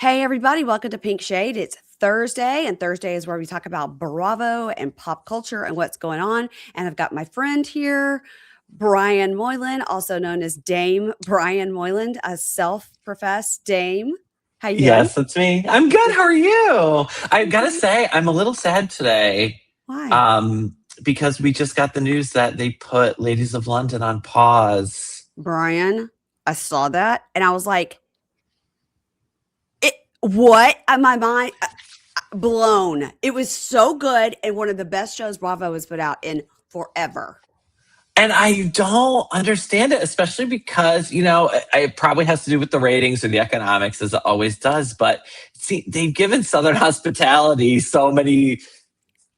Hey, everybody, welcome to Pink Shade. It's Thursday, and Thursday is where we talk about Bravo and pop culture and what's going on. And I've got my friend here, Brian Moylan, also known as Dame Brian Moylan, a self-professed dame. How you doing? Yes, that's me. I'm good. How are you? I gotta say, I'm a little sad today, Why? um, because we just got the news that they put Ladies of London on pause. Brian, I saw that, and I was like, what? My mind blown. It was so good, and one of the best shows Bravo has put out in forever. And I don't understand it, especially because, it probably has to do with the ratings or the economics, as it always does. But see, they've given Southern Hospitality so many,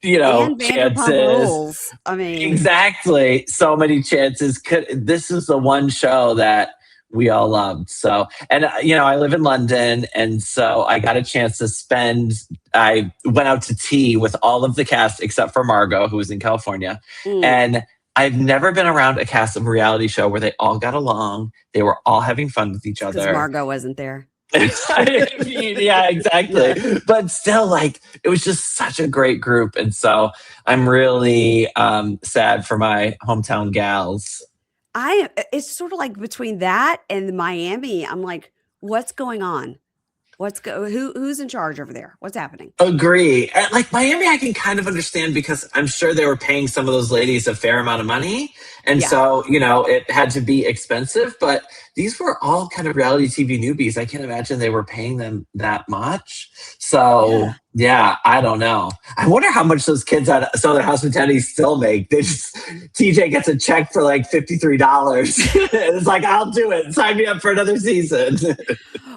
And Vanderpump chances. Rules. I mean, Exactly. So many chances. This is the one show that we all loved. So, and I live in London, and so I got a chance to I went out to tea with all of the cast except for Margot, who was in California. mm, And I've never been around a cast of a reality show where they all got along. They were all having fun with each because other. Margot wasn't there. Yeah, exactly. Yeah. But still, it was just such a great group. And so I'm really sad for my hometown gals. It's sort of like between that and Miami. I'm like, what's going on? Who's in charge over there? What's happening? Agree. And, Miami, I can kind of understand because I'm sure they were paying some of those ladies a fair amount of money. And Yeah. so, it had to be expensive. But these were all kind of reality TV newbies. I can't imagine they were paying them that much. So, yeah, I don't know. I wonder how much those kids at Southern Hospitality still make. TJ gets a check for $53. It's like, I'll do it. Sign me up for another season.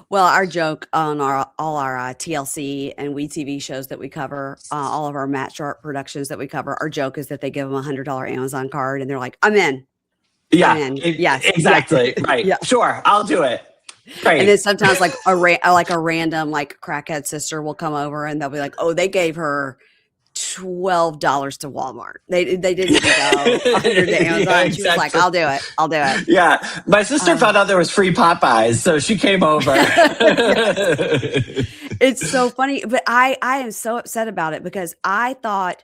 Well, our joke on all our TLC and WeTV shows that we cover, all of our Matt Sharp productions that we cover, our joke is that they give them $100 Amazon card and they're like, I'm in. Yeah, I'm in. Yes. exactly. Yeah. Right. Yeah. Sure. I'll do it. Great. And then sometimes like a random like crackhead sister will come over and they'll be like, oh, they gave her $12 to Walmart. They didn't even go 100 to Amazon. Yeah, She was like, I'll do it. Yeah. My sister found out there was free Popeyes, so she came over. It's so funny, but I am so upset about it because I thought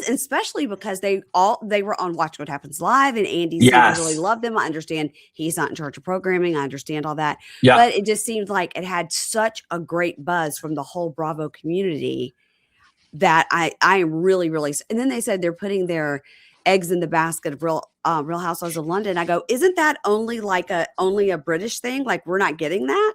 especially because they were on Watch What Happens Live and Andy seemed to really love them. I understand he's not in charge of programming. I understand all that. Yeah. But it just seemed like it had such a great buzz from the whole Bravo community that I am really, really, and then they said they're putting their eggs in the basket of Real Housewives of London. I go, isn't that only a British thing? Like we're not getting that?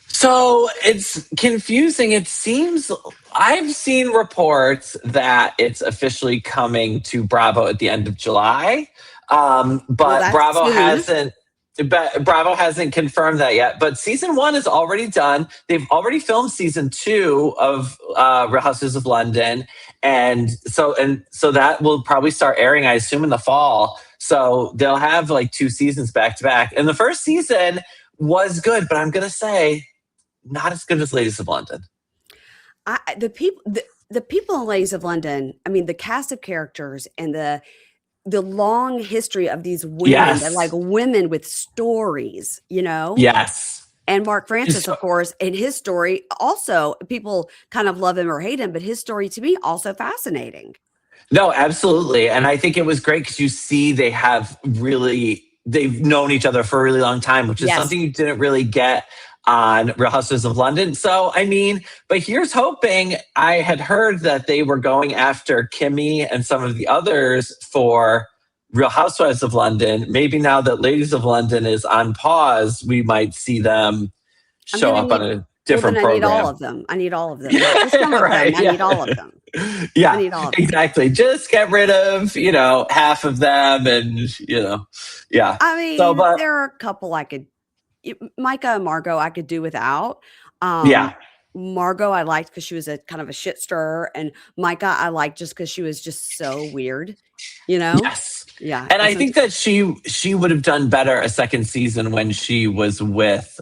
So it's confusing. It seems I've seen reports that it's officially coming to Bravo at the end of July. But Bravo hasn't. But Bravo hasn't confirmed that yet. But season 1 is already done. They've already filmed season 2 of Real Houses of London, and so that will probably start airing, I assume, in the fall. So they'll have 2 seasons back to back. And the first season was good, but I'm gonna say not as good as Ladies of London. The people in Ladies of London. I mean, the cast of characters and the long history of these women, they're like women with stories, Yes. And Mark Francis, of course, and his story also, people kind of love him or hate him, but his story to me also fascinating. No, absolutely. And I think it was great because you see they've known each other for a really long time, which is something you didn't really get on Real Housewives of London. So, but here's hoping. I had heard that they were going after Kimmy and some of the others for Real Housewives of London. Maybe now that Ladies of London is on pause, we might see them show up on a different program. I need all of them. Right, I need all of them. Yeah, I need all of them. Exactly. Just get rid of, half of them and, yeah. I mean, there are a couple I could, Micah and Margot I could do without. Margot I liked because she was a kind of a shit stirrer, and Micah I liked just because she was just so weird, Yes. Yeah. And I think that she would have done better a second season when she was with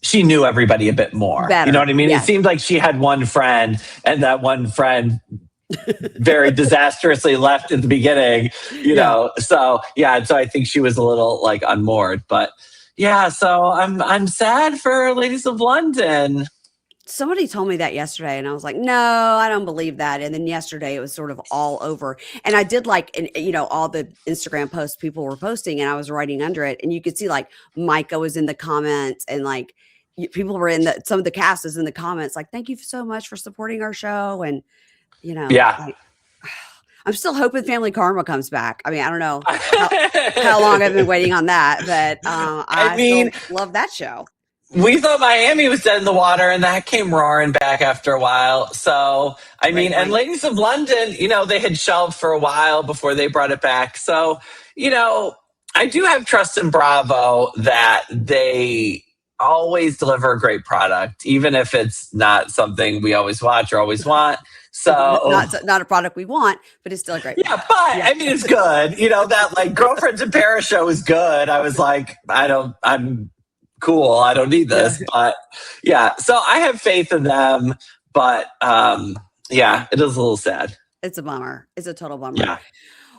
she knew everybody a bit more. Better. You know what I mean? Yes. It seemed like she had one friend, and that one friend very disastrously left at the beginning, you know. So I think she was a little unmoored. But Yeah, so I'm sad for Ladies of London. Somebody told me that yesterday, and I was like, "No, I don't believe that." And then yesterday, it was sort of all over. And I did like, and all the Instagram posts people were posting, and I was writing under it, and you could see like Micah was in the comments, and like people were in some of the cast is in the comments, like, "Thank you so much for supporting our show," and Yeah. like I'm still hoping Family Karma comes back. I mean, I don't know how long I've been waiting on that, but I I mean, still love that show. we thought Miami was dead in the water, and that came roaring back after a while. So, I mean, and Right. Ladies of London, they had shelved for a while before they brought it back. So, I do have trust in Bravo that they always deliver a great product, even if it's not something we always watch or always want. So, Not a product we want, but it's still a great yeah, product. but I mean, it's good. That like Girlfriends in Paris show is good. I was like, I'm cool. I don't need this. But yeah, so I have faith in them. But yeah, it is a little sad. It's a bummer. It's a total bummer. Yeah.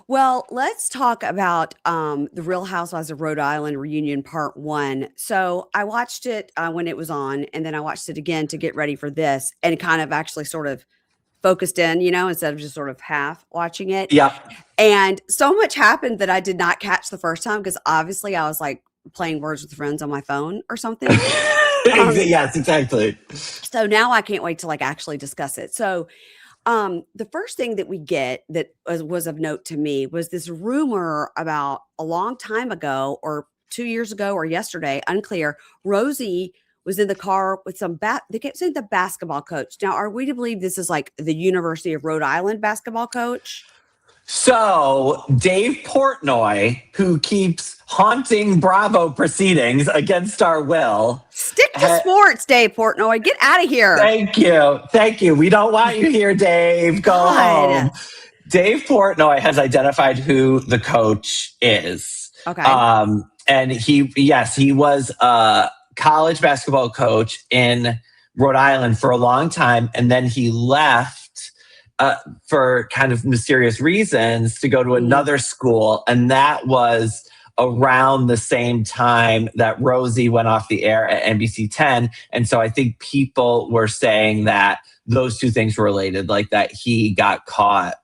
Well, let's talk about the Real Housewives of Rhode Island reunion part 1. So I watched it when it was on, and then I watched it again to get ready for this, and kind of actually sort of focused in, instead of just sort of half watching it. Yeah. And so much happened that I did not catch the first time because obviously I was like playing Words with Friends on my phone or something. Yes, exactly. So now I can't wait to like actually discuss it. So the first thing that we get that was of note to me was this rumor about a long time ago or 2 years ago or yesterday, unclear. Rosie was in the car with they kept saying the basketball coach. Now, are we to believe this is like the University of Rhode Island basketball coach? So Dave Portnoy, who keeps haunting Bravo proceedings against our will. Stick to sports, Dave Portnoy. Get out of here. Thank you. We don't want you here, Dave. Go home. Dave Portnoy has identified who the coach is. Okay. And he was a college basketball coach in Rhode Island for a long time, and then he left for kind of mysterious reasons to go to another school, and that was around the same time that Rosie went off the air at NBC 10. And so I think people were saying that those two things were related, like that he got caught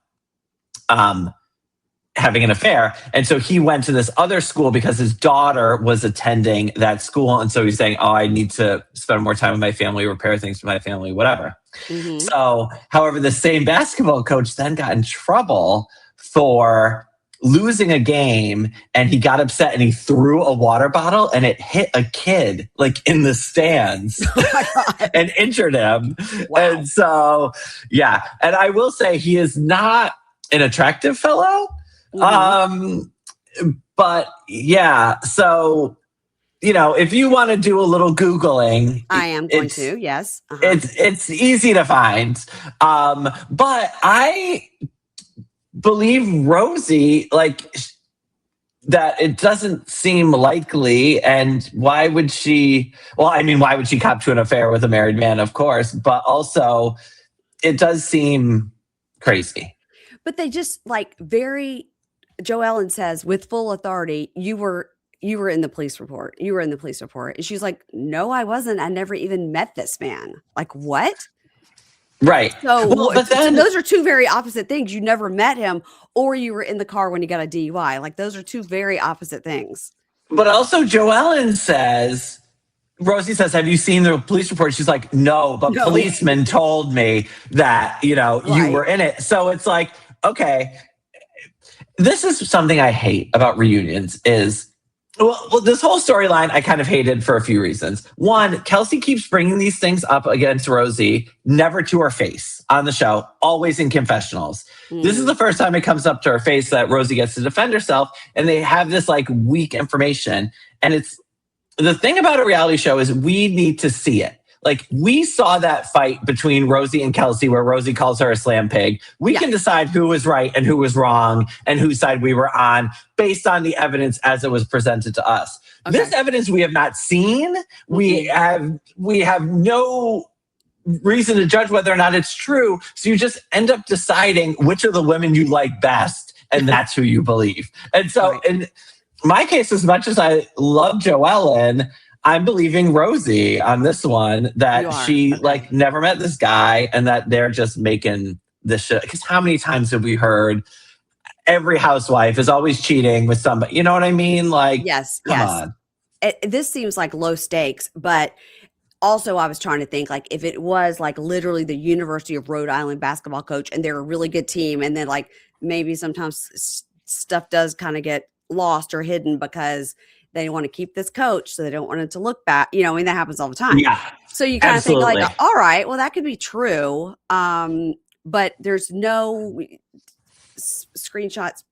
having an affair. And so he went to this other school because his daughter was attending that school. And so he's saying, oh, I need to spend more time with my family, repair things for my family, whatever. Mm-hmm. So, however, the same basketball coach then got in trouble for losing a game, and he got upset and he threw a water bottle and it hit a kid like in the stands and injured him. Wow. And so, yeah. And I will say he is not an attractive fellow. Mm-hmm. But yeah, so, if you want to do a little Googling, I am going to, yes. Uh-huh. It's easy to find. But I believe Rosie, that it doesn't seem likely. And why would she cop to an affair with a married man, of course, but also it does seem crazy. But they just Joe Ellen says with full authority, you were in the police report. You were in the police report. And she's like, no, I wasn't. I never even met this man. Like, what? Right. So, but then, those are two very opposite things. You never met him, or you were in the car when you got a DUI. Like, those are two very opposite things. But also, Joellen says, Rosie says, have you seen the police report? She's like, no, but policemen told me that, you were in it. So it's like, okay, this is something I hate about reunions is, well, this whole storyline I kind of hated for a few reasons. One, Kelsey keeps bringing these things up against Rosie, never to her face on the show, always in confessionals. This is the first time it comes up to her face that Rosie gets to defend herself, and they have this weak information. And it's the thing about a reality show is we need to see it. We saw that fight between Rosie and Kelsey where Rosie calls her a slam pig. We can decide who was right and who was wrong and whose side we were on based on the evidence as it was presented to us. Okay. This evidence we have not seen. We have no reason to judge whether or not it's true. So you just end up deciding which of the women you like best, and that's who you believe. And so, and my case, as much as I love Joellen, I'm believing Rosie on this one You that are. she Okay. like never met this guy and that they're just making this shit. Because how many times have we heard every housewife is always cheating with somebody? You know what I mean? Like, Yes, come yes. on. This seems like low stakes, but also I was trying to think like if it was like literally the University of Rhode Island basketball coach and they're a really good team, and then like maybe sometimes stuff does kind of get lost or hidden because they want to keep this coach, so they don't want it to look bad. You know, I mean that happens all the time. Yeah, So you kind of think like, absolutely. all right, well that could be true, but there's no screenshots,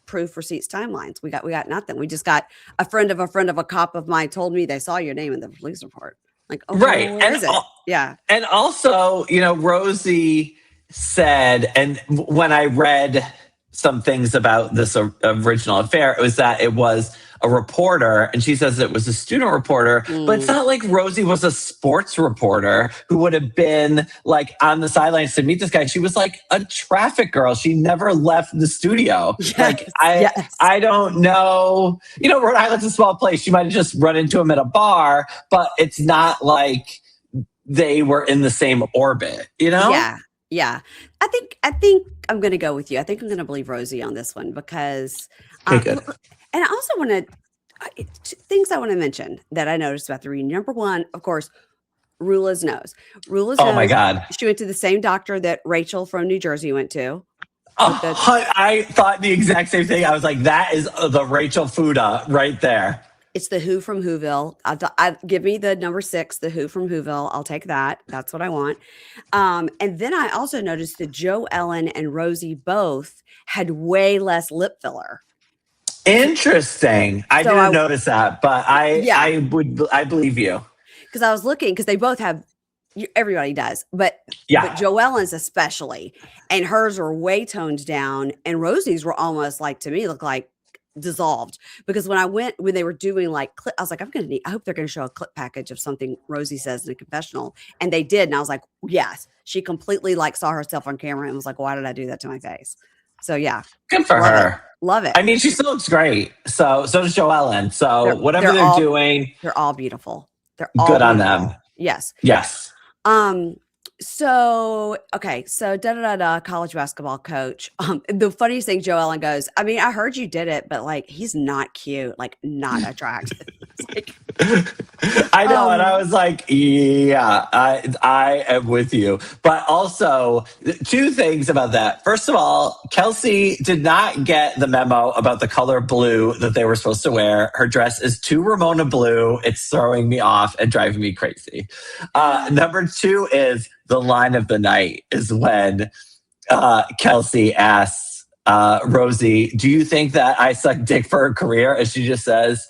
proof, receipts, timelines. We got nothing. We just got a friend of a friend of a cop of mine told me they saw your name in the police report. Like, okay, Right. well, where is it? Yeah. And also, Rosie said, and when I read some things about this original affair, it was that it was a reporter, and she says it was a student reporter, but it's Mm. not like Rosie was a sports reporter who would have been like on the sidelines to meet this guy. She was like a traffic girl. She never left the studio. Like, Yes. Yes. I don't know. Rhode Island's a small place. She might have just run into him at a bar, but it's not like they were in the same orbit, you know? Yeah. Yeah. I think I'm going to go with you. I think I'm going to believe Rosie on this one because, Okay, good. and I also want to, things I want to mention that I noticed about the reunion. Number one, of course, Rula's nose. Rula's Oh my nose. God. She went to the same doctor that Rachel from New Jersey went to. With the I thought the exact same thing. I was like, that is the Rachel Fuda right there. It's the Who from Whoville. Give me the number 6, the Who from Whoville. I'll take that. That's what I want. And then I also noticed that Joe Ellen and Rosie both had way less lip filler. Interesting. I So didn't notice that, but yeah, I believe you. because I was looking because they both have. Everybody does, but Yeah. Joe Ellen's especially, and hers were way toned down, and Rosie's were almost like to me look like dissolved because when they were doing like I was like I hope they're going to show a clip package of something Rosie says in a confessional, and they did, and I was like, yes, she completely like saw herself on camera and was like, why did I do that to my face? So yeah, Good for love it. her. Love it. I mean, she still looks great. So does Joellen. So whatever they're they're all doing, they're all beautiful. They're all good on them. beautiful. Yes. Yes. So okay, so college basketball coach. The funniest thing, Joe Ellen goes, I mean, I heard you did it, but like he's not cute, like not attractive. Like, I know, and I was like, yeah, I am with you. But also, two things about that. First of all, Kelsey did not get the memo about the color blue that they were supposed to wear. Her dress is too Ramona blue. It's throwing me off and driving me crazy. Number two is the line of the night is when Kelsey asks Rosie, do you think that I suck dick for a career? And she just says,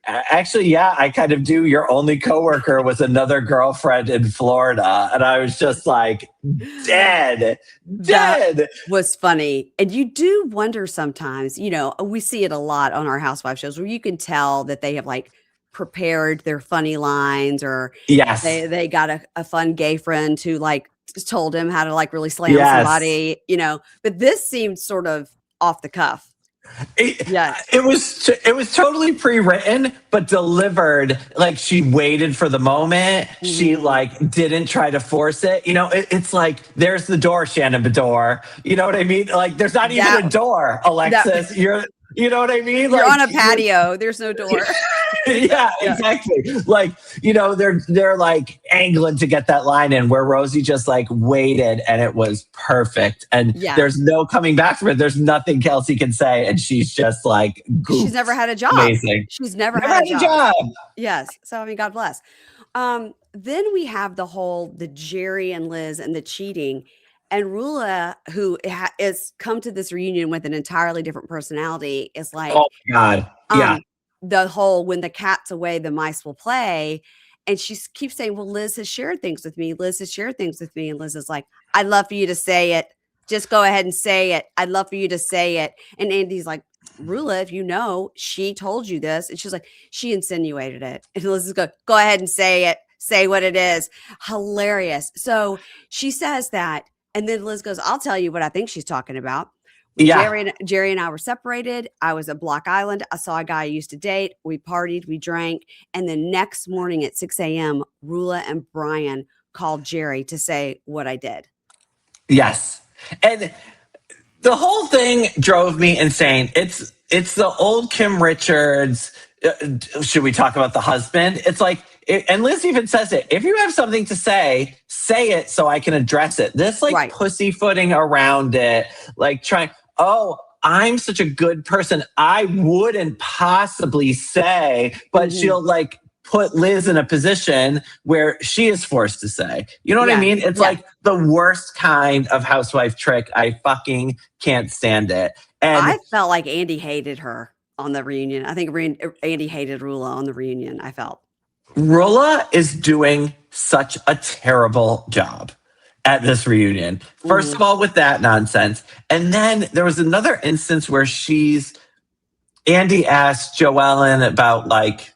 actually, yeah, I kind of do. Your only coworker was another girlfriend in Florida. And I was just like, dead. that was funny. And you do wonder sometimes, we see it a lot on our housewife shows where you can tell that they have like prepared their funny lines, or Yes. they got a fun gay friend who like told him how to like really slam Yes. somebody, but this seemed sort of off the cuff. It was totally pre-written, but delivered like she waited for the moment. Mm-hmm. She like didn't try to force it. It's like there's the door, Shannon Bedore. You know what I mean? Like there's not even a door, Alexis. You know what I mean? You're like, on a patio. There's no door. Yeah, exactly. Like, they're like angling to get that line in where Rosie just like waited and it was perfect. And there's no coming back from it. There's nothing Kelsey can say. And she's just like, goofed. She's never had a job. Amazing. She's never had a job. Yes. So, I mean, God bless. Then we have the Jerry and Liz and the cheating. And Rula, who is come to this reunion with an entirely different personality, is like, oh my God. Yeah. The whole when the cat's away, the mice will play. And she keeps saying, well, Liz has shared things with me. Liz has shared things with me. And Liz is like, I'd love for you to say it. Just go ahead and say it. I'd love for you to say it. And Andy's like, Rula, if she told you this. And she's like, she insinuated it. And Liz is go ahead and say it. Say what it is. Hilarious. So she says that. And then Liz goes, I'll tell you what I think she's talking about. Yeah. Jerry and I were separated. I was at Block Island. I saw a guy I used to date. We partied, we drank, and the next morning at 6 a.m., Rula and Brian called Jerry to say what I did. Yes. And the whole thing drove me insane. It's the old Kim Richards. Should we talk about the husband? It's like, and Liz even says it. If you have something to say it so I can address it. This like Right. pussyfooting around it, like trying. Oh, I'm such a good person. I wouldn't possibly say, but she'll like put Liz in a position where she is forced to say. You know what I mean? It's like the worst kind of housewife trick. I fucking can't stand it. And I felt like Andy hated her on the reunion. I think Andy hated Rula on the reunion, I felt. Rula is doing such a terrible job at this reunion. First of all, with that nonsense. And then there was another instance where Andy asked Joellen about like,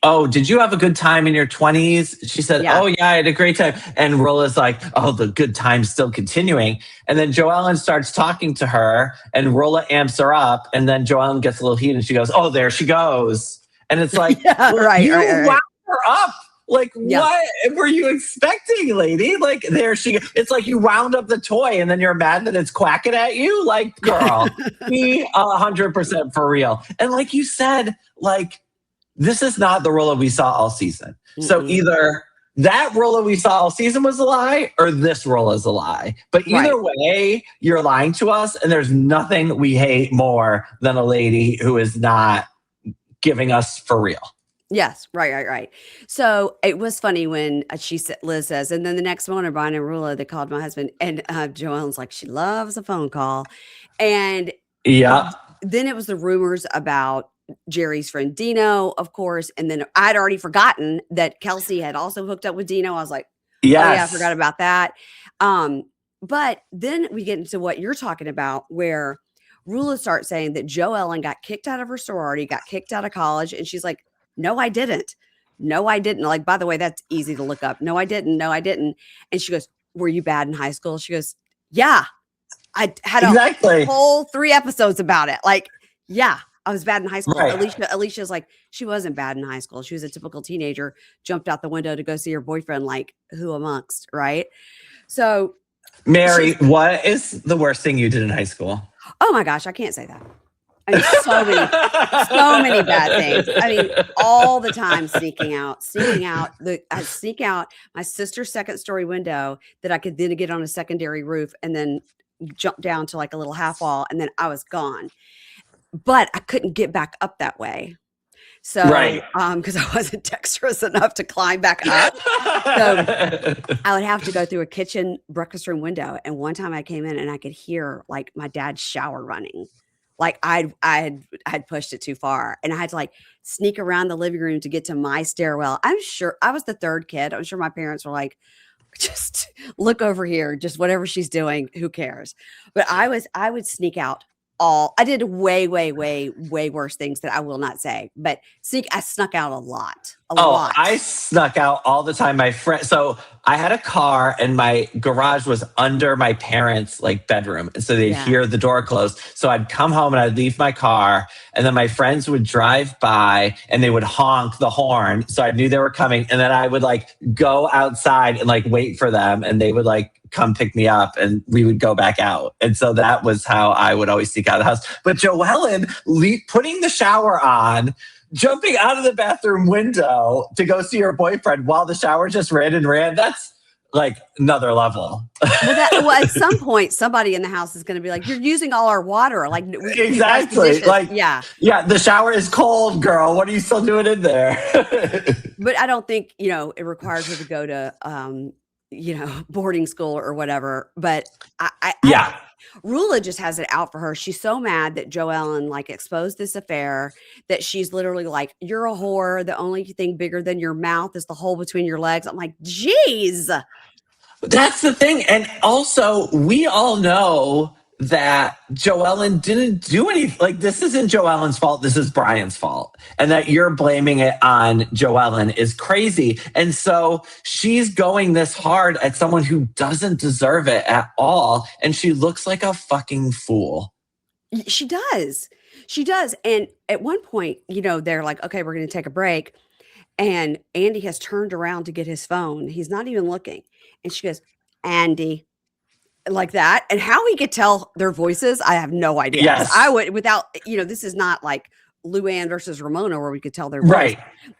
oh, did you have a good time in your 20s? She said, oh, yeah, I had a great time. And Rula's like, oh, the good time's still continuing. And then Joellen starts talking to her and Rula amps her up. And then Joellen gets a little heated and she goes, oh, there she goes. And it's like, you wound her up. Like, what were you expecting, lady? Like, there she goes. It's like you wound up the toy and then you're mad that it's quacking at you. Like, girl, be 100% for real. And like you said, like, this is not the Rula we saw all season. So either that Rula we saw all season was a lie or this Rula is a lie. But either way, you're lying to us. And there's nothing we hate more than a lady who is not giving us for real. Yes, right. So it was funny when Liz says, and then the next morning, Brian and Rula, they called my husband, and Joelle's like, she loves a phone call. And then it was the rumors about Jerry's friend Dino, of course. And then I'd already forgotten that Kelsey had also hooked up with Dino. I was like, oh yeah, I forgot about that. But then we get into what you're talking about, where Rula starts saying that Joellen got kicked out of her sorority, got kicked out of college. And she's like, no, I didn't. No, I didn't. Like, by the way, that's easy to look up. No, I didn't. No, I didn't. And she goes, were you bad in high school? She goes, yeah, I had a whole 3 episodes about it. Like, yeah, I was bad in high school. Alicia's like, she wasn't bad in high school. She was a typical teenager, jumped out the window to go see her boyfriend. Like, who amongst, right? So, Mary, what is the worst thing you did in high school? Oh my gosh, I can't say that. I mean, so many bad things. I mean, all the time sneaking out. I sneak out my sister's second story window that I could then get on a secondary roof and then jump down to like a little half wall, and then I was gone. But I couldn't get back up that way. So, because I wasn't dexterous enough to climb back up. So I would have to go through a kitchen breakfast room window. And one time I came in and I could hear like my dad's shower running. Like I had pushed it too far, and I had to like sneak around the living room to get to my stairwell. I'm sure I was the third kid. I'm sure my parents were like, just look over here, just whatever she's doing, who cares? But I would sneak out. I did way worse things that I will not say, but I snuck out a lot. I snuck out all the time. So I had a car and my garage was under my parents' like bedroom. And so they'd hear the door closed. So I'd come home and I'd leave my car, and then my friends would drive by and they would honk the horn. So I knew they were coming. And then I would like go outside and like wait for them, and they would like come pick me up and we would go back out. And so that was how I would always sneak out of the house. But Joellen putting the shower on, jumping out of the bathroom window to go see her boyfriend while the shower just ran, that's like another level. Well, at some point, somebody in the house is going to be like, you're using all our water. Like, exactly. Like, yeah, the shower is cold, girl. What are you still doing in there? But I don't think, it requires her to go to, boarding school or whatever. But Rula just has it out for her. She's so mad that Joellen like exposed this affair that she's literally like, you're a whore. The only thing bigger than your mouth is the hole between your legs. I'm like, geez. That's the thing. And also, we all know that Joellen didn't do anything. Like, this isn't Joellen's fault. This is Brian's fault. And that you're blaming it on Joellen is crazy. And so she's going this hard at someone who doesn't deserve it at all. And she looks like a fucking fool. She does. She does. And at one point, they're like, okay, we're going to take a break. And Andy has turned around to get his phone. He's not even looking. And she goes, Andy, like that. And how he could tell their voices, I have no idea. Yes. I would, without, this is not like Luann versus Ramona where we could tell their voice.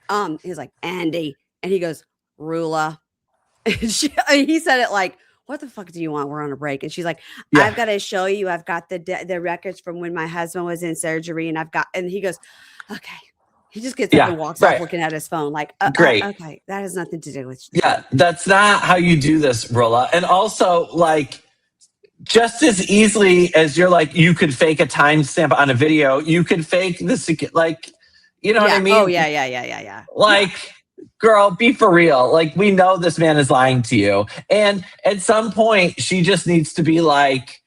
Right. He's like, Andy. And he goes, Rula. And he said it like, what the fuck do you want? We're on a break. And she's like, yeah. I've got to show you. I've got the records from when my husband was in surgery. And he goes, okay. He just gets up and walks off looking at his phone like, great. Okay, that has nothing to do with you. Yeah, that's not how you do this, Rula. And also, like, just as easily as you're like, you could fake a timestamp on a video, you could fake this, like, you know what I mean? Oh, yeah. Like, girl, be for real. Like, we know this man is lying to you. And at some point, she just needs to be like,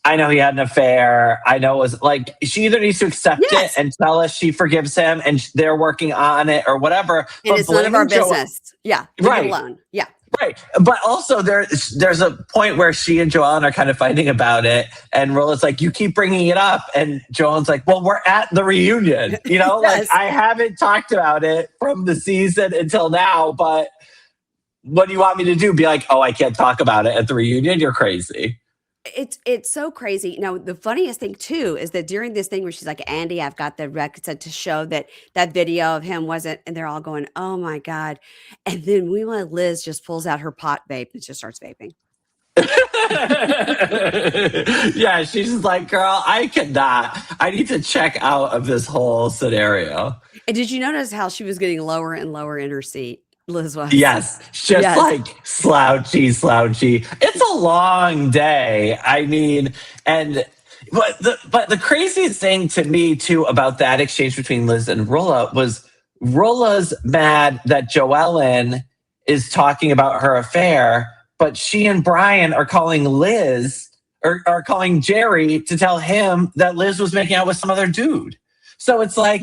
I know he had an affair. I know it was like, she either needs to accept it and tell us she forgives him and they're working on it or whatever. And it's none of our business. Yeah. Right. Alone. Yeah. Right. But also there's a point where she and Joellen are kind of fighting about it. And Rola's like, you keep bringing it up. And Joellen's like, well, we're at the reunion. Yes. Like, I haven't talked about it from the season until now, but what do you want me to do? Be like, oh, I can't talk about it at the reunion? You're crazy. It's so crazy. Now, the funniest thing too is that during this thing where she's like, Andy, I've got the records to show that video of him wasn't, and they're all going, oh my God. And then Liz just pulls out her pot vape and just starts vaping. Yeah, she's just like, girl, I need to check out of this whole scenario. And did you notice how she was getting lower and lower in her seat? Liz was. Yes, just like slouchy. It's a long day. I mean, but the craziest thing to me too about that exchange between Liz and Rula was Rula's mad that Joellen is talking about her affair, but she and Brian are calling Liz or are calling Jerry to tell him that Liz was making out with some other dude. So it's like,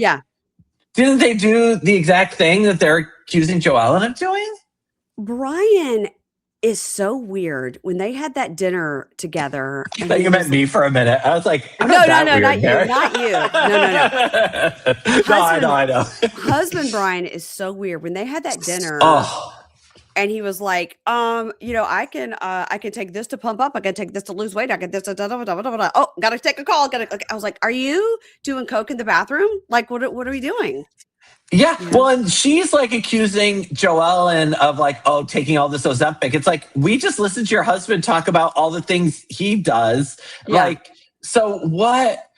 didn't they do the exact thing that they're accusing Joellen of doing? Brian is so weird. When they had that dinner together. I thought you meant me for a minute. I was like, no, not you. No. I know. Husband Brian is so weird. When they had that dinner, and he was like, I can take this to pump up. I can take this to lose weight. I can this to oh, gotta take a call. I was like, are you doing coke in the bathroom? Like, what are we doing? Yeah. Well, and she's like accusing Joellen of like, taking all this Ozempic. It's like, we just listened to your husband talk about all the things he does. Yeah. Like, so what?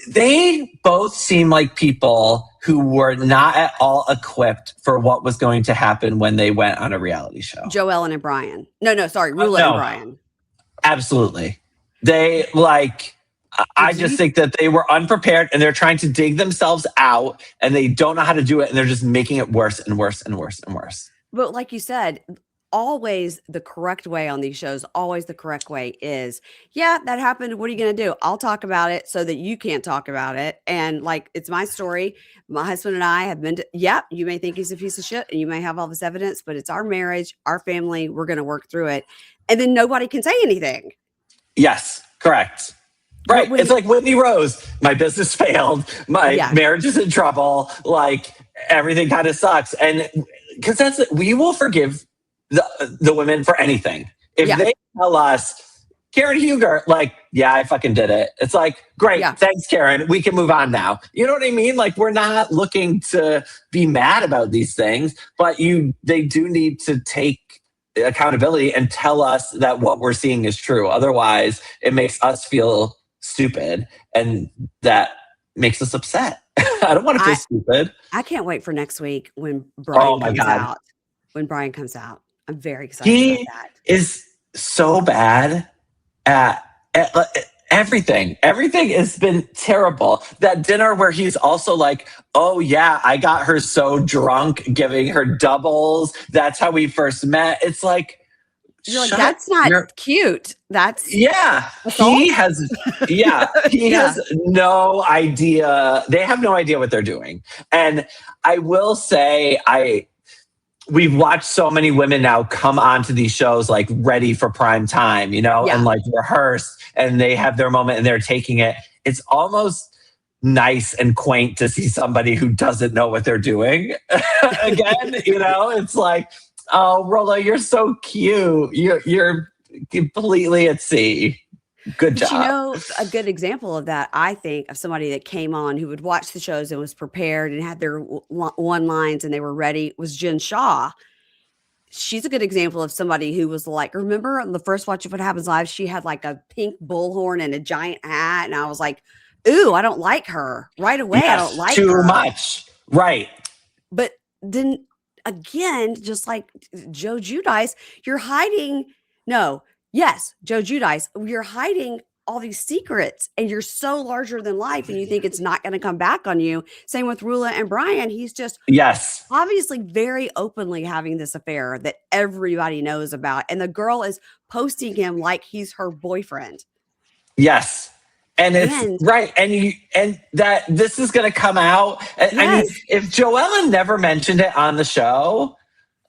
They both seem like people who were not at all equipped for what was going to happen when they went on a reality show. Joellen and Brian. No, sorry. Rula and Brian. Absolutely. They I just think that they were unprepared and they're trying to dig themselves out and they don't know how to do it and they're just making it worse and worse and worse and worse. But like you said, always the correct way on these shows, always the correct way is, that happened. What are you going to do? I'll talk about it so that you can't talk about it. And like, it's my story. My husband and I have been you may think he's a piece of shit and you may have all this evidence, but it's our marriage, our family. We're going to work through it. And then nobody can say anything. Yes, correct. Right. It's like Whitney Rose. My business failed. My marriage is in trouble. Like, everything kind of sucks. And because we will forgive the women for anything. If they tell us, Karen Huger, like, I fucking did it. It's like, great. Thanks, Karen. We can move on now. You know what I mean? Like, we're not looking to be mad about these things, but they do need to take accountability and tell us that what we're seeing is true. Otherwise, it makes us feel stupid and that makes us upset. I don't want to feel stupid. I can't wait for next week when Brian comes out. When Brian comes out. I'm very excited about that. He is so bad at everything. Everything has been terrible. That dinner where he's also like, oh yeah, I got her so drunk giving her doubles. That's how we first met. It's like, You're like, shut that's not your cute. That's yeah. assault. He Yeah. has no idea. They have no idea what they're doing. And I will say, we've watched so many women now come onto these shows like ready for prime time, and Yeah. like rehearsed, and they have their moment and they're taking it. It's almost nice and quaint to see somebody who doesn't know what they're doing again. It's like, oh, Rolla, you're so cute. You're completely at sea. Good But job. a good example of that, I think, of somebody that came on who would watch the shows and was prepared and had their one lines and they were ready was Jen Shaw. She's a good example of somebody who was like, remember on the first watch of What Happens Live, she had like a pink bullhorn and a giant hat. And I was like, ooh, I don't like her right away. I don't Yes, like too her. much. Right. But then again, just like Joe Judice, you're hiding. No, yes, Joe Judice, you're hiding all these secrets and you're so larger than life and you think it's not going to come back on you. Same with Rula and Brian. He's just Yes. obviously very openly having this affair that everybody knows about. And the girl is posting him like he's her boyfriend. Yes. And it's And right. And that this is going to come out. I mean, yes, if Joellen never mentioned it on the show,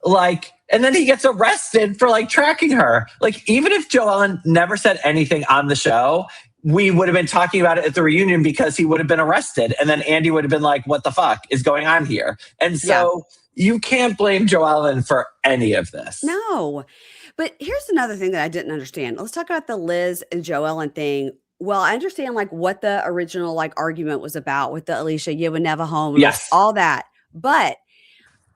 like, and then he gets arrested for like tracking her. Like, even if Joellen never said anything on the show, we would have been talking about it at the reunion because he would have been arrested. And then Andy would have been like, what the fuck is going on here? And yeah, so you can't blame Joellen for any of this. no. But here's another thing that I didn't understand. Let's talk about the Liz and Joellen thing. Well, I understand like what the original like argument was about with the Alicia, you would never home and Yes. all that. But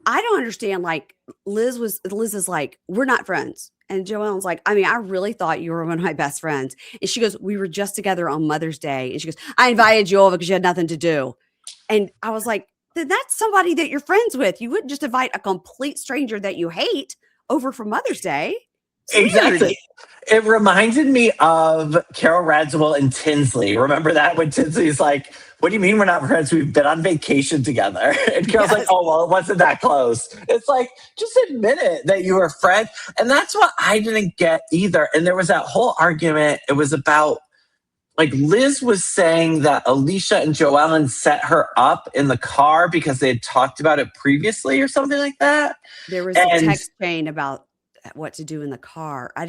I don't understand. Like Liz is like, we're not friends. And Joelle's like, I mean, I really thought you were one of my best friends. And she goes, we were just together on Mother's Day. And she goes, I invited you over because you had nothing to do. And I was like, that's somebody that you're friends with. You wouldn't just invite a complete stranger that you hate over for Mother's Day. It's weird. Exactly. It reminded me of Carol Radziwill and Tinsley. Remember that when Tinsley's like, what do you mean we're not friends? We've been on vacation together. And Carol's like, Yes. oh, well, it wasn't that close. It's like, just admit it that you were friends. And that's what I didn't get either. And there was that whole argument. It was about, like, Liz was saying that Alicia and Joellen set her up in the car because they had talked about it previously or something like that. There was a text chain about what to do in the car. I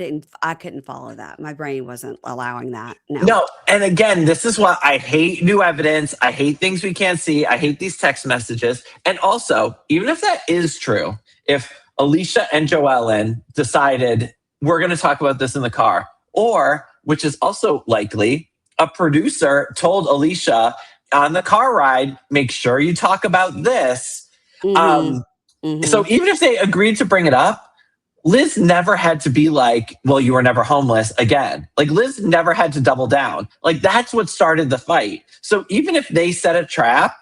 couldn't follow that. My brain wasn't allowing that. No. And again, this is why I hate new evidence. I hate things we can't see. I hate these text messages. And also, even if that is true, if Alicia and Joellen decided we're going to talk about this in the car, or, which is also likely, a producer told Alicia on the car ride, make sure you talk about this. So even if they agreed to bring it up, Liz never had to be like, well, you were never homeless again. Like, Liz never had to double down. Like, that's what started the fight. So even if they set a trap,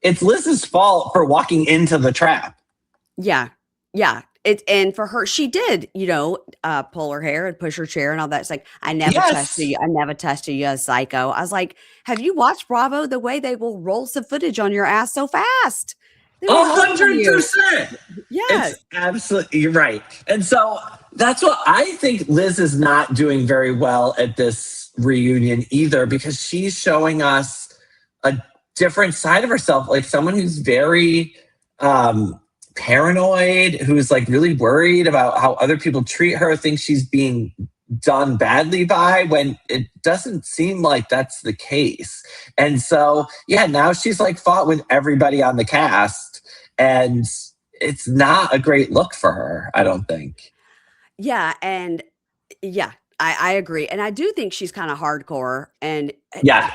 it's Liz's fault for walking into the trap. Yeah. Yeah. And for her, she did, pull her hair and push her chair and all that. It's like, I never tested you. I never tested you, psycho. I was like, have you watched Bravo? The way they will roll some footage on your ass so fast. 100%. Yes. It's absolutely, you're right. And so that's what I think Liz is not doing very well at this reunion either, because she's showing us a different side of herself, like someone who's very paranoid, who's like really worried about how other people treat her, thinks she's being done badly by, when it doesn't seem like that's the case. And so, yeah, now she's like fought with everybody on the cast. And it's not a great look for her, I don't think. Yeah. And yeah, I agree. And I do think she's kind of hardcore. And Yeah.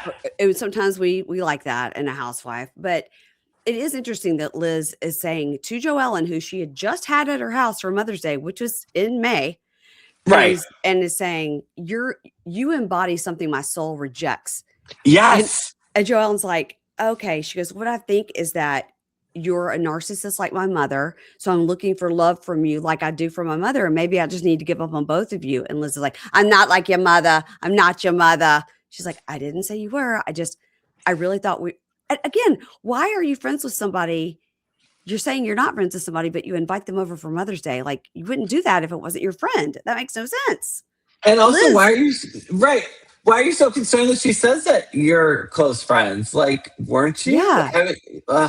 Sometimes we like that in a housewife. But it is interesting that Liz is saying to Joellen, who she had just had at her house for Mother's Day, which was in May, Right. and is saying, you embody something my soul rejects. Yes. And Joellen's like, okay. She goes, what I think is that you're a narcissist like my mother. So I'm looking for love from you like I do from my mother. And maybe I just need to give up on both of you. And Liz is like, I'm not like your mother. I'm not your mother. She's like, I didn't say you were. I really thought again, why are you friends with somebody you're saying you're not friends with somebody, but you invite them over for Mother's Day. Like, you wouldn't do that if it wasn't your friend. That makes no sense. And also, Liz, why are you right? Why are you so concerned that she says that you're close friends? Like, weren't you? yeah. I mean,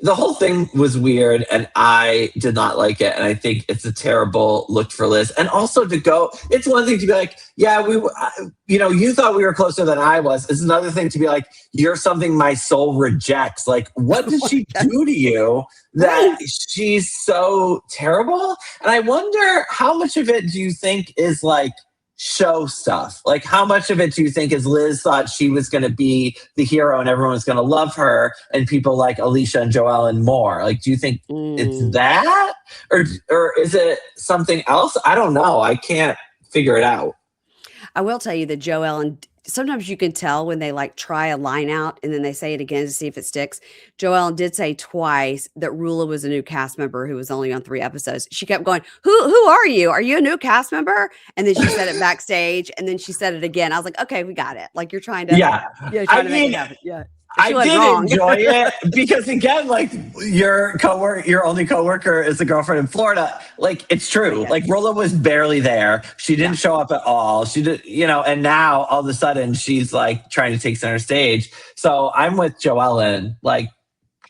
the whole thing was weird, and I did not like it. And I think it's a terrible look for Liz. And also to go, it's one thing to be like, yeah, you thought we were closer than I was. It's another thing to be like, you're something my soul rejects. Like, what did she do to you that Right. she's so terrible? And I wonder how much of it do you think is like show stuff? Like, how much of it do you think is Liz thought she was going to be the hero and everyone was going to love her, and people like Alicia and Joellen more? Like, do you think it's Mm. that, or is it something else? I don't know. I can't figure it out. I will tell you that Joellen, sometimes you can tell when they like try a line out and then they say it again to see if it sticks. Joellen did say twice that Rula was a new cast member who was only on 3 episodes. She kept going, "Who are you? Are you a new cast member?" And then she said it backstage, and then she said it again. I was like, "Okay, we got it." Like, you're trying to, Yeah, yeah, I trying to make it mean, happen. Yeah, she I wasn't did wrong. enjoy it because again, like your only coworker is the girlfriend in Florida. Like, it's true. Yes. Like, Rolla was barely there. She didn't Yeah. show up at all. She did, and now all of a sudden she's like trying to take center stage. So I'm with Joellen. Like,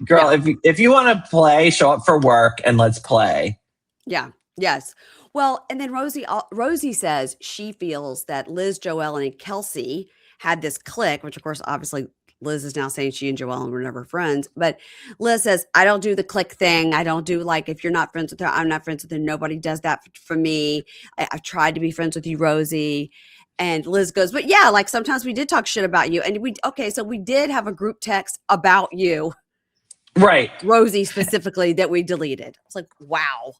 girl, Yeah. if you want to play, show up for work and let's play. Yeah. Yes. Well, and then Rosie says she feels that Liz, Joellen, and Kelsey had this click, which of course, obviously, Liz is now saying she and Joellen were never friends. But Liz says, I don't do the click thing. I don't do like, if you're not friends with her, I'm not friends with her. Nobody does that for me. I've tried to be friends with you, Rosie. And Liz goes, but yeah, like sometimes we did talk shit about you. And so we did have a group text about you, Right. Rosie specifically, that we deleted. It's like, wow.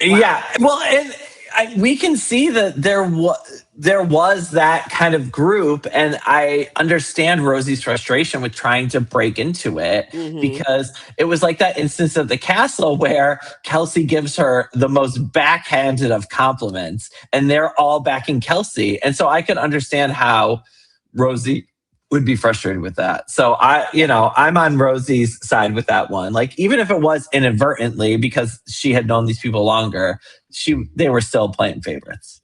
Yeah, well, and we can see that there was that kind of group, and I understand Rosie's frustration with trying to break into it Mm-hmm. because it was like that instance at the castle where Kelsey gives her the most backhanded of compliments, and they're all backing Kelsey, and so I could understand how Rosie would be frustrated with that. So I'm on Rosie's side with that one. Like, even if it was inadvertently because she had known these people longer, they were still playing favorites.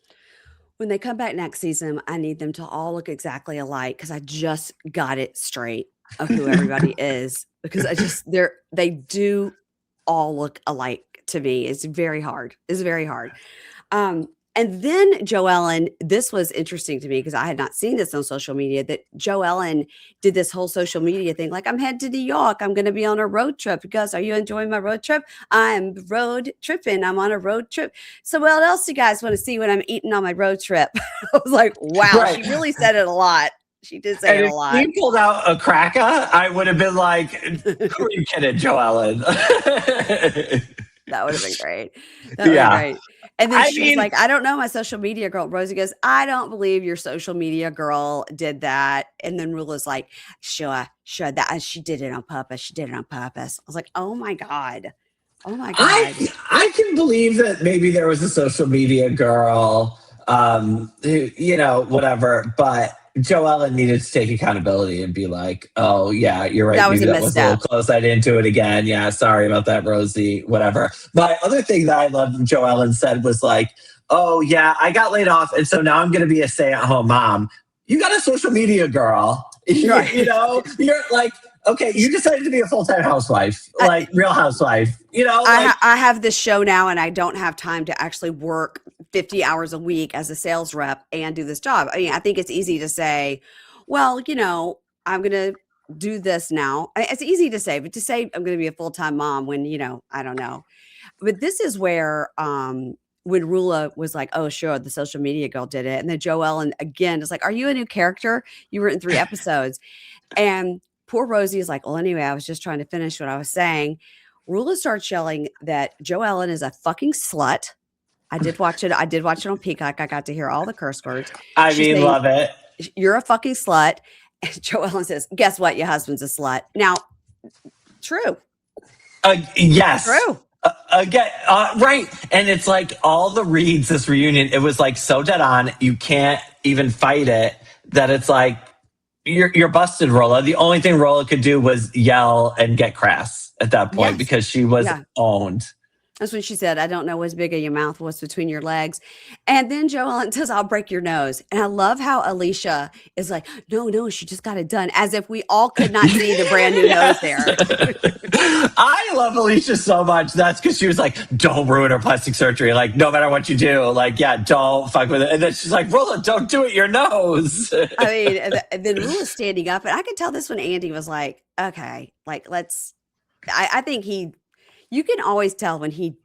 When they come back next season, I need them to all look exactly alike because I just got it straight of who everybody is, because they do all look alike to me. It's very hard. It's very hard. And then Joellen, this was interesting to me because I had not seen this on social media, that Joellen did this whole social media thing. Like, I'm headed to New York. I'm going to be on a road trip. Because, are you enjoying my road trip? I'm road tripping. I'm on a road trip. So what else do you guys want to see when I'm eating on my road trip? I was like, wow, Right. she really said it a lot. She did say And it if a lot. you pulled out a cracker, I would have been like, who are you kidding, Joellen? That would have been great. That would have been great. And then she was like, I don't know, my social media girl. Rosie goes, I don't believe your social media girl did that. And then Rula's like, sure, that she did it on purpose. She did it on purpose. I was like, oh my God. Oh my God. I can believe that maybe there was a social media girl, whatever, but Joellen needed to take accountability and be like, oh, yeah, you're right. That was Maybe a that was a little misstep. close. I didn't do it again. Yeah, sorry about that, Rosie, whatever. My other thing that I loved Joellen said was like, oh, yeah, I got laid off, and so now I'm going to be a stay-at-home mom. You got a social media girl. Right. You're like, okay, you decided to be a full-time housewife, like Real Housewife. I have this show now, and I don't have time to actually work 50 hours a week as a sales rep and do this job. I mean, I think it's easy to say, well, I'm going to do this now. It's easy to say, but to say I'm going to be a full-time mom when, I don't know. But this is where, when Rula was like, oh, sure, the social media girl did it. And then Joellen again is like, are you a new character? You were in 3 episodes. And poor Rosie is like, well, anyway, I was just trying to finish what I was saying. Rula starts yelling that Joellen is a fucking slut. I did watch it. I did watch it on Peacock. I got to hear all the curse words. Love it. You're a fucking slut. And Joellen says, guess what? Your husband's a slut. Now, true. Yes. True. Again, right. And it's like all the reads this reunion, it was like so dead on. You can't even fight it, that it's like, you're busted, Rolla. The only thing Rolla could do was yell and get crass at that point Yes. because she was Yeah. owned. That's what she said. I don't know what's bigger, your mouth, what's between your legs. And then Joellen says, I'll break your nose. And I love how Alicia is like, no, she just got it done. As if we all could not see the brand new nose there. I love Alicia so much. That's because she was like, don't ruin her plastic surgery. Like, no matter what you do, like, yeah, don't fuck with it. And then she's like, Rolla, don't do it, your nose. I mean, and then Rula's standing up. And I could tell this when Andy was like, okay, like, I think you can always tell when he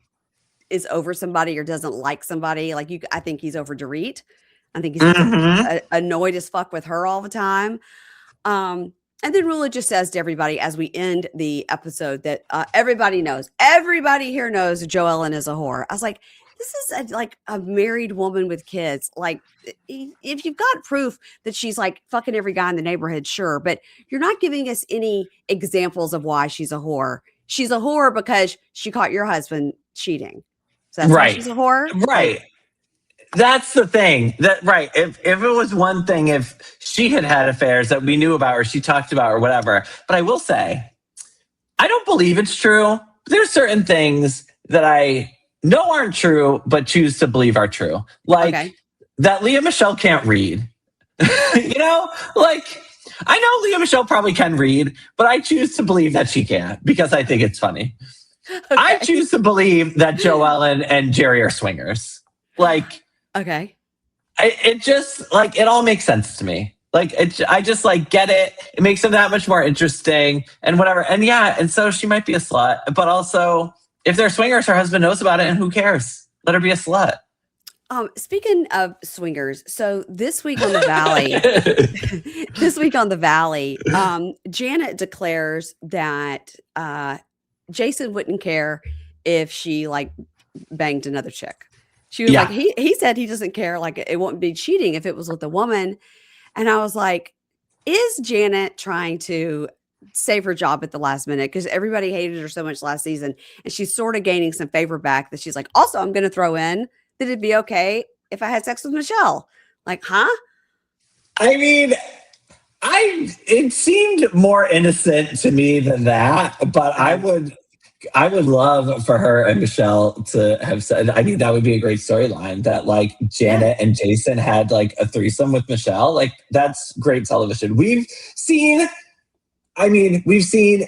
is over somebody or doesn't like somebody. Like I think he's over Dorit. I think he's annoyed as fuck with her all the time. And then Rula just says to everybody as we end the episode that everybody here knows Joellen is a whore. I was like, this is like a married woman with kids. Like, if you've got proof that she's like fucking every guy in the neighborhood, sure, but you're not giving us any examples of why she's a whore. She's a whore because she caught your husband cheating. So that's why she's a whore? Right. Like, that's the thing. Right. If it was one thing, if she had affairs that we knew about or she talked about or whatever. But I will say, I don't believe it's true. There's certain things that I know aren't true, but choose to believe are true. Like that Leah Michelle can't read. You know, like I know Leah Michelle probably can read, but I choose to believe that she can't because I think it's funny. Okay. I choose to believe that Joellen and Jerry are swingers. Like, okay. It just like, it all makes sense to me. Like, I just like get it. It makes them that much more interesting and whatever. And yeah, and so she might be a slut, but also if they're swingers, her husband knows about it and who cares? Let her be a slut. Speaking of swingers, so this week on the Valley, Janet declares that Jason wouldn't care if she like banged another chick. She was like, he said he doesn't care, like it wouldn't be cheating if it was with a woman. And I was like, is Janet trying to save her job at the last minute? Because everybody hated her so much last season. And she's sort of gaining some favor back that she's like, also, I'm going to throw in that it'd be okay if I had sex with Michelle. Like, huh? I mean, it seemed more innocent to me than that, but I would love for her and Michelle to have said, I mean, that would be a great storyline that like Janet and Jason had like a threesome with Michelle. Like that's great television. We've seen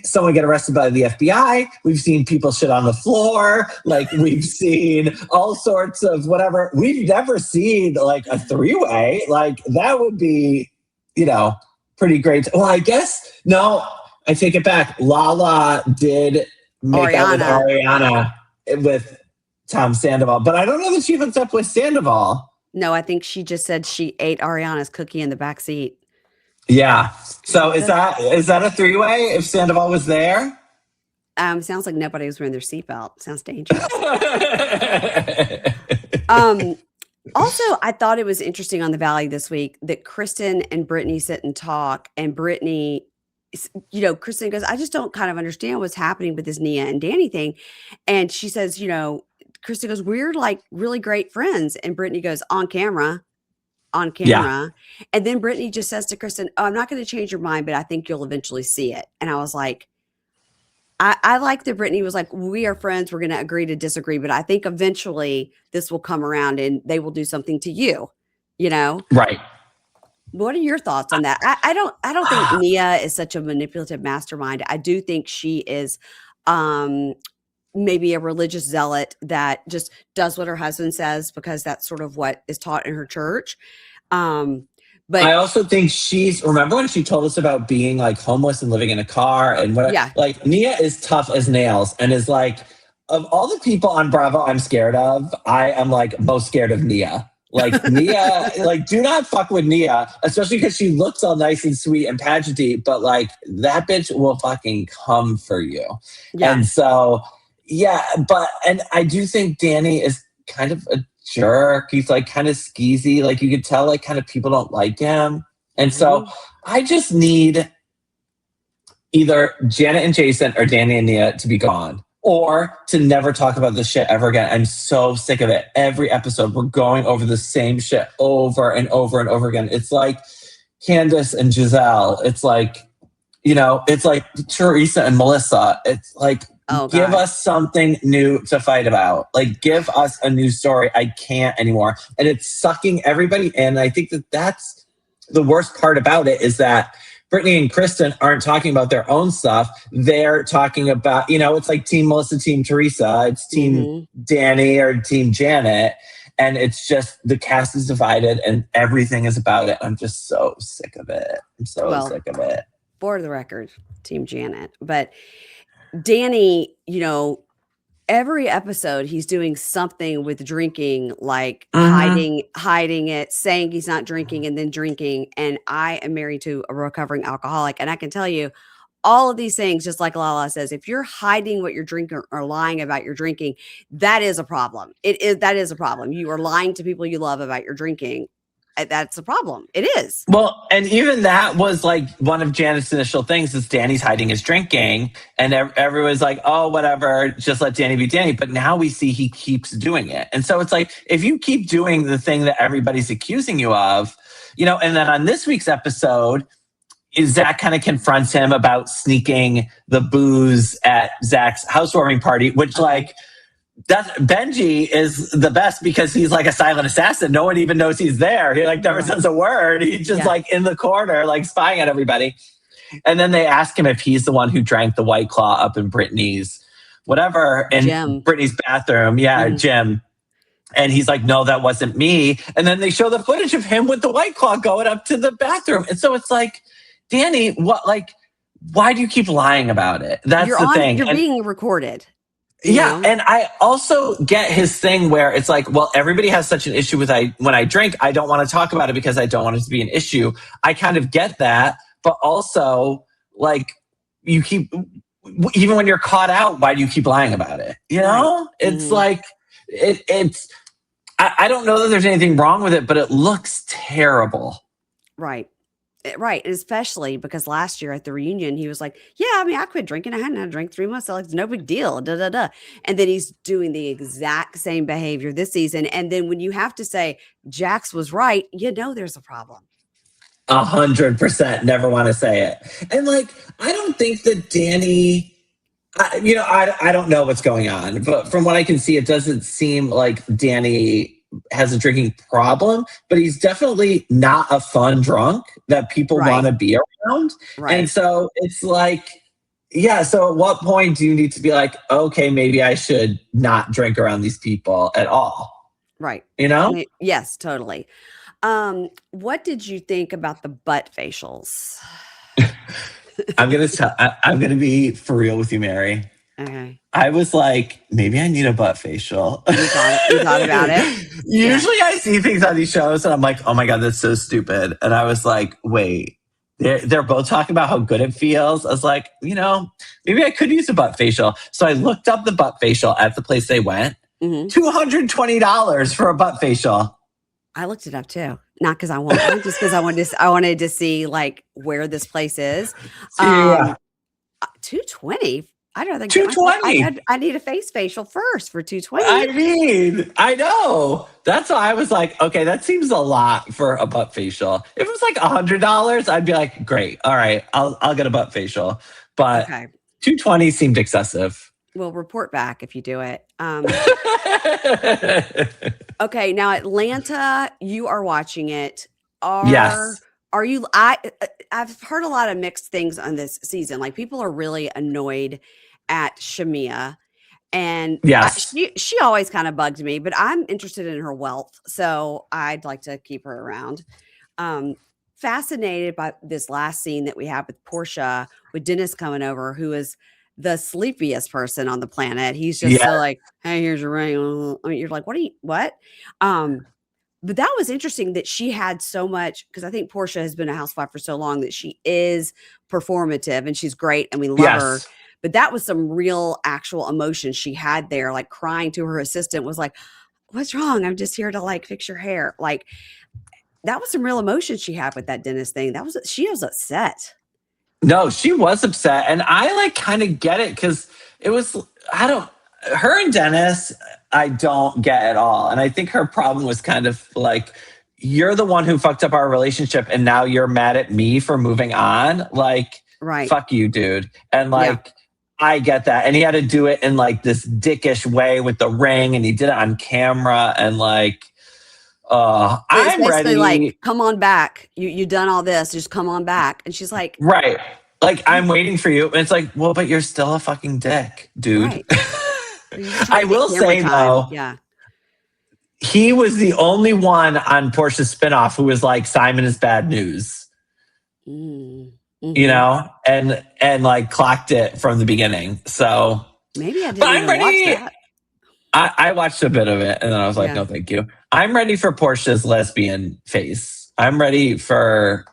someone get arrested by the FBI. We've seen people shit on the floor. Like we've seen all sorts of whatever. We've never seen like a three-way. Like that would be, pretty great. Well, I guess, no, I take it back. Lala did make out with Ariana with Tom Sandoval, but I don't know that she hooked up with Sandoval. No, I think she just said she ate Ariana's cookie in the back seat. Yeah. So is that a three-way if Sandoval was there? Sounds like nobody was wearing their seatbelt. Sounds dangerous. Also, I thought it was interesting on the Valley this week that Kristen and Brittany sit and talk, and Brittany, Kristen goes, I just don't kind of understand what's happening with this Nia and Danny thing. And she says, Kristen goes, we're like really great friends. And Brittany goes, on camera. Yeah. And then Brittany just says to Kristen, oh, I'm not going to change your mind, but I think you'll eventually see it. And I was like, I like that Brittany was like, we are friends. We're going to agree to disagree, but I think eventually this will come around and they will do something to you, Right. What are your thoughts on that? I don't think Nia is such a manipulative mastermind. I do think she is maybe a religious zealot that just does what her husband says because that's sort of what is taught in her church. But I also think remember when she told us about being like homeless and living in a car and whatever? Yeah. Like Nia is tough as nails and is like, of all the people on Bravo I'm scared of, I am like most scared of Nia. Like Nia, like do not fuck with Nia, especially because she looks all nice and sweet and pageanty, but like that bitch will fucking come for you. Yeah. And so, yeah, and I do think Danny is kind of a jerk. He's like kind of skeezy. Like you could tell like kind of people don't like him. And so I just need either Janet and Jason or Danny and Nia to be gone or to never talk about this shit ever again. I'm so sick of it. Every episode we're going over the same shit over and over and over again. It's like Candace and Giselle. It's like, it's like Teresa and Melissa. It's like, Oh give God. us something new to fight about. Like, give us a new story. I can't anymore. And it's sucking everybody in. I think that that's the worst part about it, is that Brittany and Kristen aren't talking about their own stuff. They're talking about, it's like Team Melissa, Team Teresa. It's Team Danny or Team Janet. And it's just, the cast is divided and everything is about it. I'm just so sick of it. I'm so sick of it. For the record, Team Janet. But Danny, every episode he's doing something with drinking, like hiding it, saying he's not drinking and then drinking. And I am married to a recovering alcoholic, and I can tell you all of these things, just like Lala says, if you're hiding what you're drinking or lying about your drinking, that is a problem. That is a problem. You are lying to people you love about your drinking. That's a problem. It is. Well, and even that was like one of Janet's initial things, is Danny's hiding his drinking, and everyone's like, oh, whatever, just let Danny be Danny. But now we see he keeps doing it. And so it's like, if you keep doing the thing that everybody's accusing you of, and then on this week's episode, Zach kind of confronts him about sneaking the booze at Zach's housewarming party, which Benji is the best, because he's like a silent assassin. No one even knows he's there. He like never says a word. He's just like in the corner, like spying on everybody. And then they ask him if he's the one who drank the White Claw up in Brittany's Brittany's bathroom. Yeah, Jim. And he's like, no, that wasn't me. And then they show the footage of him with the White Claw going up to the bathroom. And so it's like, Danny, why do you keep lying about it? That's the thing. You're being recorded. Yeah. And I also get his thing where it's like, well, everybody has such an issue with when I drink, I don't want to talk about it because I don't want it to be an issue. I kind of get that. But also, like, you keep, even when you're caught out, why do you keep lying about it? It's like, I don't know that there's anything wrong with it, but it looks terrible. Right. Right. And especially because last year at the reunion, he was like, yeah, I mean, I quit drinking. I hadn't had a drink 3 months. So like, it's no big deal. Da, da, da. And then he's doing the exact same behavior this season. And then when you have to say Jax was right, there's a problem. 100%. Never want to say it. And like, I don't think that Danny, I don't know what's going on, but from what I can see, it doesn't seem like Danny has a drinking problem, but he's definitely not a fun drunk that people want to be around. Right. And so it's like, so at what point do you need to be like, okay, maybe I should not drink around these people at all? Right. Yes, totally. What did you think about the butt facials? I'm going to be for real with you, Mary. Okay. I was like, maybe I need a butt facial. You thought about it? Usually I see things on these shows and I'm like, oh my God, that's so stupid. And I was like, wait, they're both talking about how good it feels. I was like, maybe I could use a butt facial. So I looked up the butt facial at the place they went. $220 for a butt facial. I looked it up too. Not because I wanted, just because I wanted to see like where this place is. 220. I'd rather get I need a face facial first for 220. I mean, I know. That's why I was like, okay, that seems a lot for a butt facial. If it was like $100, I'd be like, great. All right, I'll get a butt facial. But $220 seemed excessive. Well, report back if you do it. Okay, now Atlanta, you are watching it. Yes. Are you? I've heard a lot of mixed things on this season. Like people are really annoyed at Shamia, and she always kind of bugged me. But I'm interested in her wealth, so I'd like to keep her around. Fascinated by this last scene that we have with Portia, with Dennis coming over, who is the sleepiest person on the planet. He's just so like, hey, here's your ring. I mean, you're like, what? But that was interesting that she had so much, because I think Portia has been a housewife for so long that she is performative and she's great and we love her. But that was some real actual emotion she had there, like crying to her assistant, was like, what's wrong? I'm just here to like fix your hair. Like that was some real emotion she had with that Dennis thing. She was upset. No, she was upset. And I like kind of get it, because it was, her and Dennis, I don't get at all. And I think her problem was kind of like, you're the one who fucked up our relationship and now you're mad at me for moving on. Like, Right. fuck you, dude. And Yeah. like, I get that. And he had to do it in like this dickish way with the ring, and he did it on camera. And like, It's I'm basically like, ready. come on back. You done all this. Just come on back. And she's like, Right. Like, I'm waiting for you. And it's like, well, but you're still a fucking dick, dude. right. You're just trying I to get will camera say, time. though, Yeah. he was the only one on Portia's spinoff who was like, Simon is bad news, Mm. you Hmm. know, and like clocked it from the beginning. So, Maybe I but didn't I'm even watch ready. that. I watched a bit of it and then I was like, Yeah. no, thank you. I'm ready for Portia's lesbian face. I'm ready for,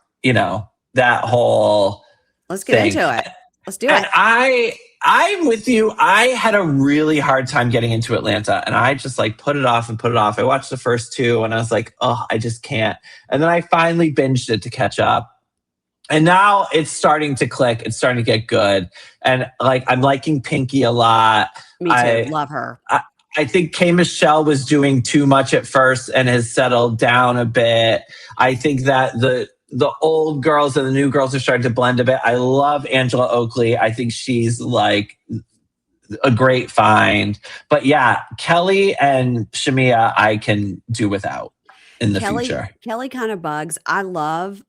that whole Let's get thing. into it. Let's do And it. I'm with you. I had a really hard time getting into Atlanta, and I just like put it off and put it off. I watched the first two and I was like, oh, I just can't. And then I finally binged it to catch up. And now it's starting to click. It's starting to get good. And like, I'm liking Pinky a lot. Me too. Love her. I think K. Michelle was doing too much at first and has settled down a bit. I think that the old girls and the new girls are starting to blend a bit. I love Angela Oakley. I think she's like a great find. But yeah, Kelly and Shamia, I can do without in the future. Kelly kind of bugs. I love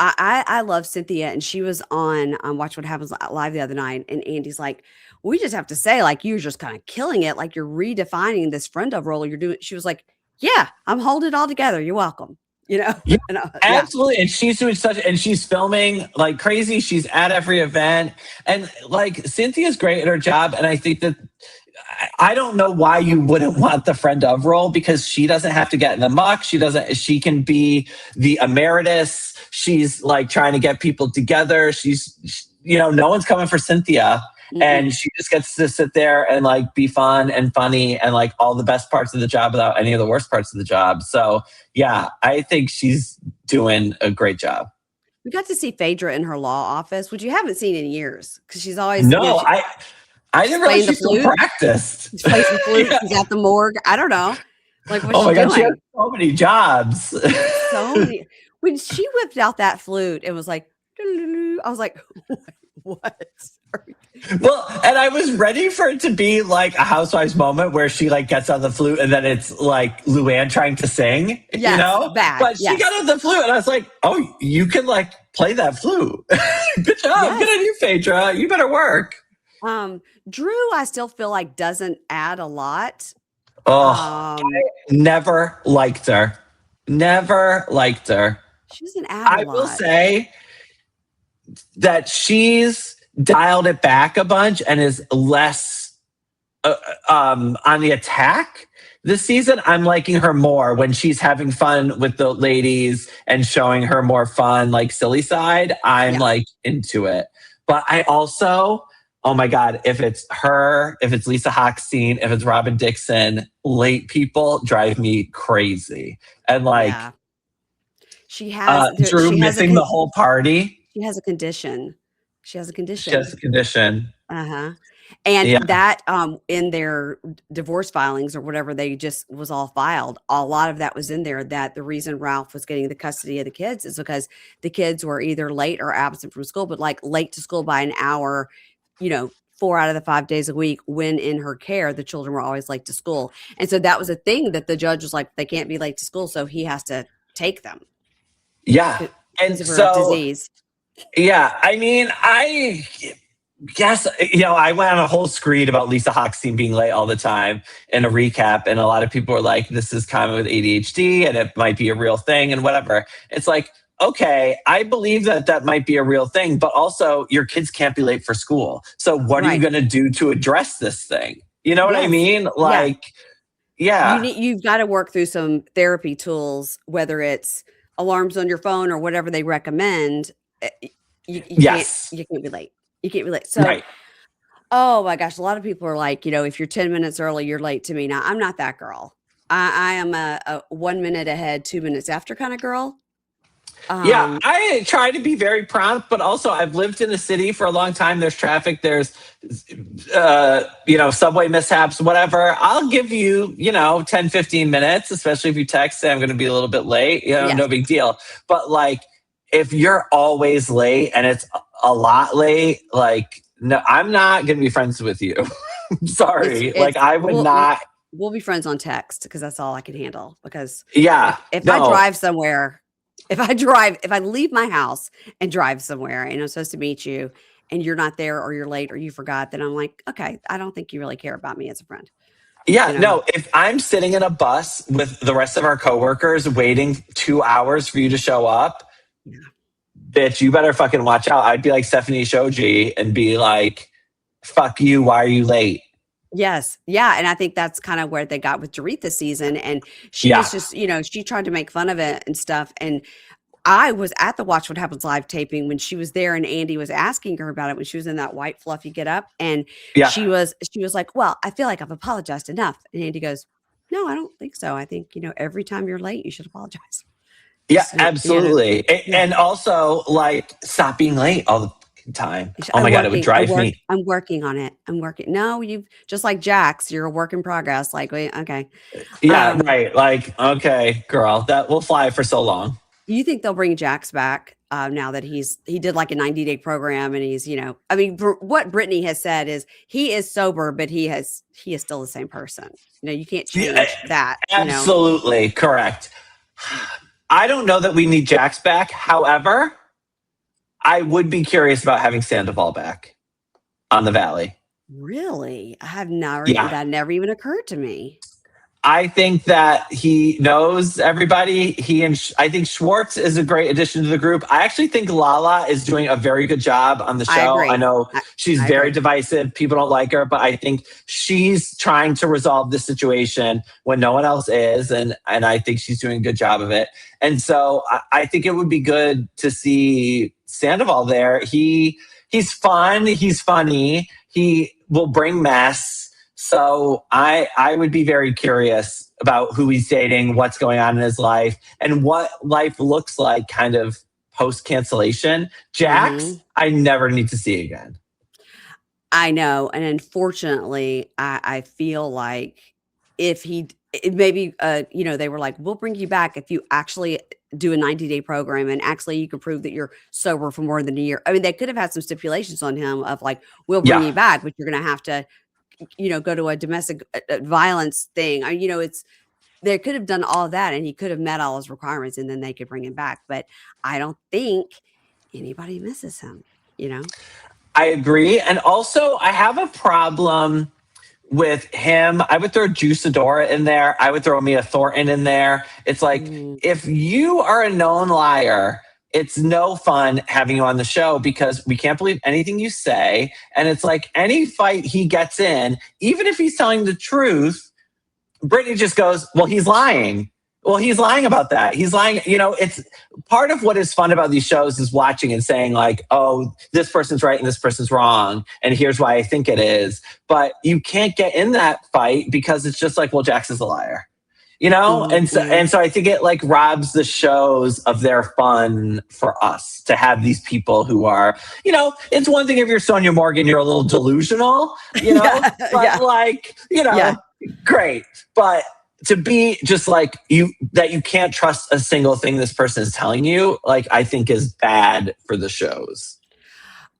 I love Cynthia, and she was on Watch What Happens Live the other night, and Andy's like, we just have to say, like, you're just kind of killing it, like you're redefining this friend of role you're doing. She was like, yeah, I'm holding it all together. You're welcome. Yeah, And yeah. absolutely. And she's doing and she's filming like crazy. She's at every event. And like Cynthia's great at her job. And I think that I don't know why you wouldn't want the friend of role, because she doesn't have to get in the muck. She can be the emeritus. She's like trying to get people together. No one's coming for Cynthia. Mm-mm. And she just gets to sit there and like be fun and funny and like all the best parts of the job without any of the worst parts of the job. So yeah, I think she's doing a great job. We got to see Phaedra in her law office, which you haven't seen in years, because she's always No, I she's didn't playing realize the she still flute. practiced. She's playing some flute. Yeah. She's at the morgue. I don't know. Like, what's Oh my she God, doing? she has so many jobs. So many. When she whipped out that flute, it was like, I was like, what? Well, and I was ready for it to be like a Housewives moment where she like gets on the flute and then it's like Luann trying to sing, Yes, bad. But she Yes. got on the flute and I was like, oh, you can like play that flute. Good job. Yes. Good on you, Phaedra. You better work. Drew, I still feel like doesn't add a lot. Oh, I never liked her. Never liked her. She doesn't add a lot. I will say that she's dialed it back a bunch and is less on the attack this season. I'm liking her more when she's having fun with the ladies and showing her more fun, like silly side. I'm like into it. But I also, oh my God, if it's her, if it's Lisa Hochstein, if it's Robin Dixon, late people drive me crazy. And like, she has Drew missing the whole party. She has a condition. She has a condition. Uh-huh. And that in their divorce filings or whatever, they just was all filed. A lot of that was in there, that the reason Ralph was getting the custody of the kids is because the kids were either late or absent from school, but like late to school by an hour, 4 out of the 5 days a week. When in her care, the children were always late to school. And so that was a thing that the judge was like, they can't be late to school. So he has to take them. Yeah. And so, disease. Yeah. I mean, I guess, I went on a whole screed about Lisa Hochstein being late all the time in a recap. And a lot of people were like, this is common with ADHD and it might be a real thing and whatever. It's like, okay, I believe that might be a real thing, but also your kids can't be late for school. So what are you going to do to address this thing? You know what I mean? Like, you've got to work through some therapy tools, whether it's alarms on your phone or whatever they recommend. You can't be late. You can't be late. So, oh my gosh, a lot of people are like, if you're 10 minutes early, you're late to me. Now, I'm not that girl. I am a 1 minute ahead, 2 minutes after kind of girl. Yeah, Um, I try to be very prompt, but also I've lived in a city for a long time. There's traffic, there's, subway mishaps, whatever. I'll give you, 10, 15 minutes, especially if you text, say I'm going to be a little bit late, yes, no big deal. But like, if you're always late and it's a lot late, like, no, I'm not going to be friends with you. Sorry. Like, it's I would not. we'll be friends on text because that's all I can handle. Because Yeah, if I no. drive somewhere, if I leave my house and drive somewhere and I'm supposed to meet you and you're not there or you're late or you forgot, then I'm like, okay, I don't think you really care about me as a friend. Yeah, You know? no, if I'm sitting in a bus with the rest of our coworkers waiting 2 hours for you to show up, Yeah. bitch, you better fucking watch out. I'd be like Stephanie Shoji and be like, fuck you, why are you late? Yes. Yeah. And I think that's kind of where they got with Dorit this season. And she was Yeah, just, she tried to make fun of it and stuff. And I was at the Watch What Happens live taping when she was there and Andy was asking her about it when she was in that white fluffy get up. And yeah, she was like, well, I feel like I've apologized enough. And Andy goes, no, I don't think so. I think, every time you're late, you should apologize. yeah, Just, absolutely. yeah. And also, like, stop being late all the fucking time. Oh I'm my God, it would working. drive me. I'm working on it. I'm working. No, you've just like Jax, you're a work in progress. Like, wait, okay. Yeah, Um, right. Like, okay, girl, that will fly for so long. You think they'll bring Jax back now that he did like a 90-day program and he's, I mean, what Brittany has said is he is sober, but he is still the same person. You can't Yeah, change that. absolutely correct. I don't know that we need Jax back. However, I would be curious about having Sandoval back on the Valley. Really? I have never Yeah. that never even occurred to me. I think that he knows everybody. I think Schwartz is a great addition to the group. I actually think Lala is doing a very good job on the I show. I agree. know I, she's I very agree. divisive. People don't like her, but I think she's trying to resolve the situation when no one else is. And I think she's doing a good job of it. And so I think it would be good to see Sandoval there. He's fun. He's funny. He will bring mess. So I would be very curious about who he's dating, what's going on in his life, and what life looks like kind of post cancellation. Jax, Mhm. I never need to see again. I know, and unfortunately, I feel like if he it maybe, they were like, "We'll bring you back if you actually do a 90-day program, and actually you can prove that you're sober for more than a year." I mean, they could have had some stipulations on him of like, "We'll bring Yeah. you back, but you're gonna have to, go to a domestic, violence thing." It's they could have done all of that, and he could have met all his requirements, and then they could bring him back, but I don't think anybody misses him, you know? I agree. And also, I have a problem with him. I would throw Juiceadora in there. I would throw Mia Thornton in there. It's like, Mm, if you are a known liar, it's no fun having you on the show because we can't believe anything you say. And it's like any fight he gets in, even if he's telling the truth, Brittany just goes, well, he's lying. Well, he's lying about that. He's lying. It's part of what is fun about these shows is watching and saying, like, oh, this person's right and this person's wrong. And here's why I think it is. But you can't get in that fight because it's just like, well, Jax is a liar. And so mhm. I think it like robs the shows of their fun for us to have these people who are, it's one thing if you're Sonia Morgan, you're a little delusional, Yeah, but yeah, like, yeah. great. But to be just like that you can't trust a single thing this person is telling you, like I think is bad for the shows.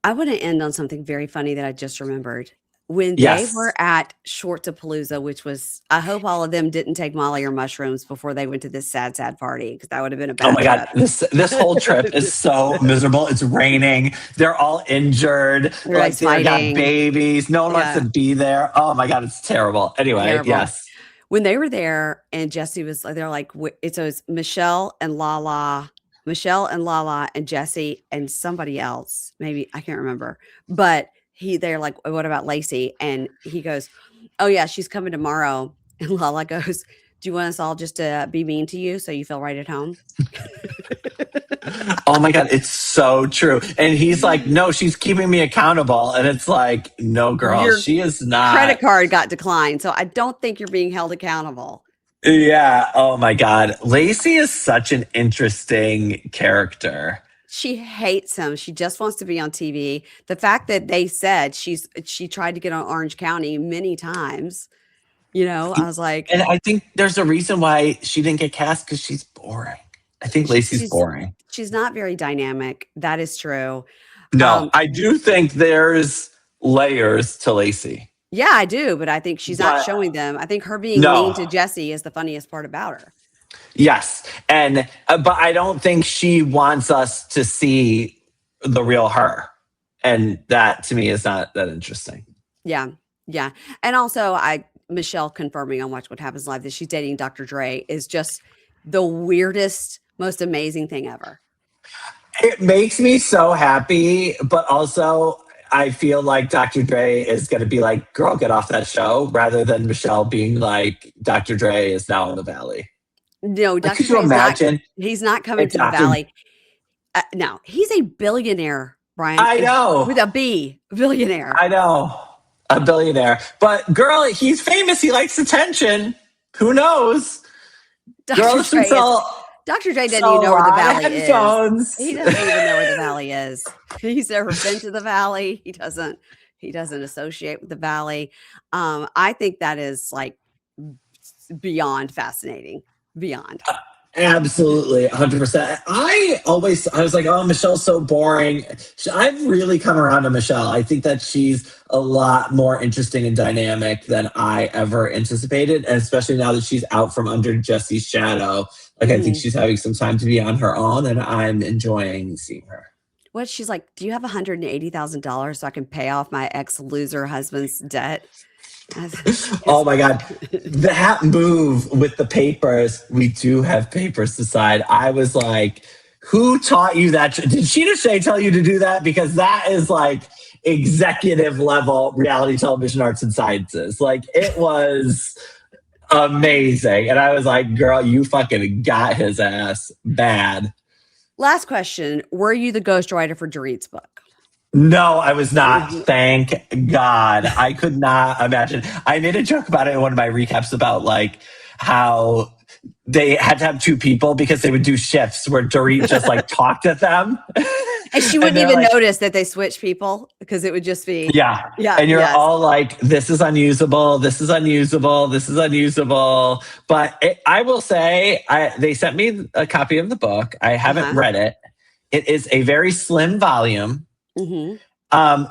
I wanna end on something very funny that I just remembered. When they Yes. were at Shortapalooza, which was I hope all of them didn't take Molly or mushrooms before they went to this sad, sad party because that would have been a Oh bad my God. trip. This whole trip is so miserable. It's raining. They're all injured. Like Everybody's they've got fighting. babies. No one wants to Yeah, be there. Oh my God. It's terrible. Anyway, terrible. yes. When they were there and Jesse was they're like, it's Michelle and Lala and Jesse and somebody else, maybe I can't remember. But they're like, what about Lacey? And he goes, oh yeah, she's coming tomorrow. And Lala goes, do you want us all just to be mean to you so you feel right at home? Oh my God. It's so true. And he's like, no, she's keeping me accountable. And it's like, no, girl, Your she is not. credit card got declined, so I don't think you're being held accountable. Yeah. Oh my God. Lacey is such an interesting character. She hates him. She just wants to be on TV. The fact that they said she tried to get on Orange County many times, I was like, And I think there's a reason why she didn't get cast because she's boring. I think sh Lacey's boring. she's not very dynamic. That is true. No, Um, I do think there's layers to Lacey. yeah, I do, but I think she's not But showing them. I think her being mean no, to Jesse is the funniest part about her. yes. And, but I don't think she wants us to see the real her. And that to me is not that interesting. Yeah, yeah, and also Michelle confirming on Watch What Happens Live that she's dating Dr. Dre is just the weirdest, most amazing thing ever. It makes me so happy, but also I feel like Dr. Dre is going to be like, girl, get off that show, rather than Michelle being like, Dr. Dre is now in the Valley. No, Like, Dr. could you Dre is not imagine he's not coming if to the Dr. Valley. No, he's a billionaire, Brian, I with know, a B, billionaire. I know, a billionaire. But girl, he's famous. He likes attention. Who knows? Girl, Dr. Dre listen is to Dr. Dre doesn't so even a know where the lot of Valley is. headphones. He doesn't even know where the Valley is. He's never been to the Valley. He doesn't associate with the Valley. I think that is like beyond fascinating. Beyond. Absolutely, 100%. I was like, oh, Michelle's so boring. I've really come around to Michelle. I think that she's a lot more interesting and dynamic than I ever anticipated. And especially now that she's out from under Jesse's shadow, like I think Mhm. she's having some time to be on her own, and I'm enjoying seeing her. What she's like, do you have $180,000 so I can pay off my ex loser husband's debt? Oh It's my God. That move with the papers, we do have papers to sign. I was like, who taught you that? Did Sheena Shea tell you to do that? Because that is like executive level reality television arts and sciences. Like it was amazing. And I was like, girl, you fucking got his ass bad. Last question. Were you the ghostwriter for Dorit's book? No, I was not. Mhm. Thank God. I could not imagine. I made a joke about it in one of my recaps about like how they had to have two people because they would do shifts where Dorit just like talked at them. And she And wouldn't they're even like, notice that they switched people because it would just be, yeah. yeah, And you're yes. all like, this is unusable. This is unusable. This is unusable. But I will say, they sent me a copy of the book. I haven't Uh-huh. read it. It is a very slim volume. Hmm.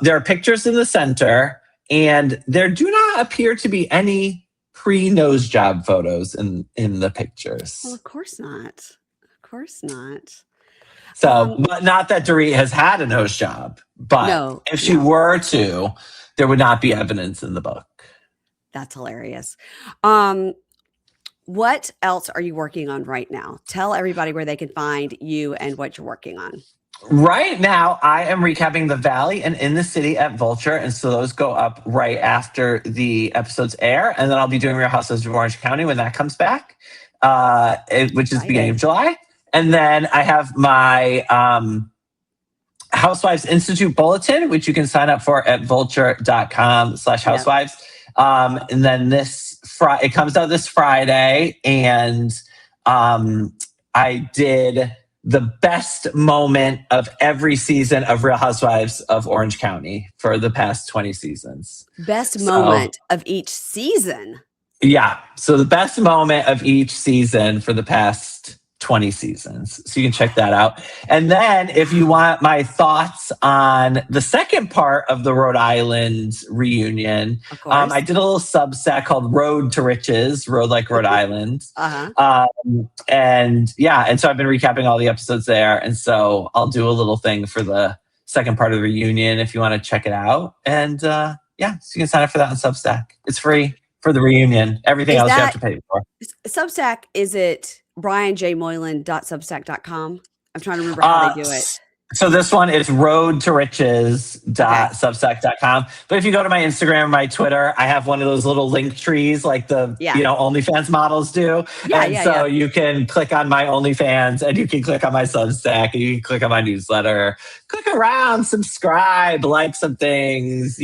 There are pictures in the center, and there do not appear to be any pre-nose job photos in the Well, pictures. of course not. Of course not. So, Um, but not that Dorit has had a nose job, but no, if she no, were to, there would not be evidence in the book. that's hilarious. Um, what else are you working on right now? Tell everybody where they can find you and what you're working on. Right now, I am recapping The Valley and In the City at Vulture. And so those go up right after the episodes air. And then I'll be doing Real Housewives of Orange County when that comes back, which is beginning of Excited. July. And then I have my Housewives Institute Bulletin, which you can sign up for at Yep. vulture.com/housewives. And then it comes out this Friday. And I did the best moment of every season of Real Housewives of Orange County for the past 20 seasons. Best So, moment of each season. yeah. So the best moment of each season for the past 20 seasons. So you can check that out. And then if you want my thoughts on the second part of the Rhode Island reunion, Of course. I did a little subset called Road to Riches, Road Like Rhode Island. Uh-huh. And so I've been recapping all the episodes there. And so I'll do a little thing for the second part of the reunion if you want to check it out. And so you can sign up for that on Substack. It's free for the reunion. Everything Is else you have that to pay for. Substack? Is it brianjmoylan.substack.com? I'm trying to remember how they do it. So this one is roadtoriches.substack.com. But if you go to my Instagram, my Twitter, I have one of those little link trees like the Yeah. OnlyFans models do. Yeah, And yeah, so yeah. you can click on my OnlyFans and you can click on my Substack and you can click on my newsletter. Click around, subscribe, like some things,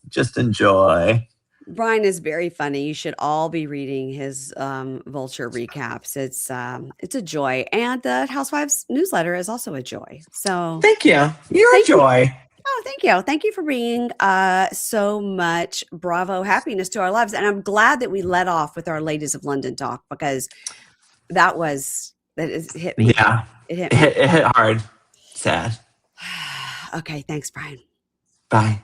just enjoy. Brian is very funny. You should all be reading his Vulture recaps. It's a joy, and the Housewives newsletter is also a joy. So Thank you. You're a thank you. joy. Oh, thank you. Thank you for bringing so much Bravo happiness to our lives. And I'm glad that we let off with our Ladies of London talk because hit me. Yeah. It hit It me. hit hard. Sad. Okay. Thanks, Brian. Bye.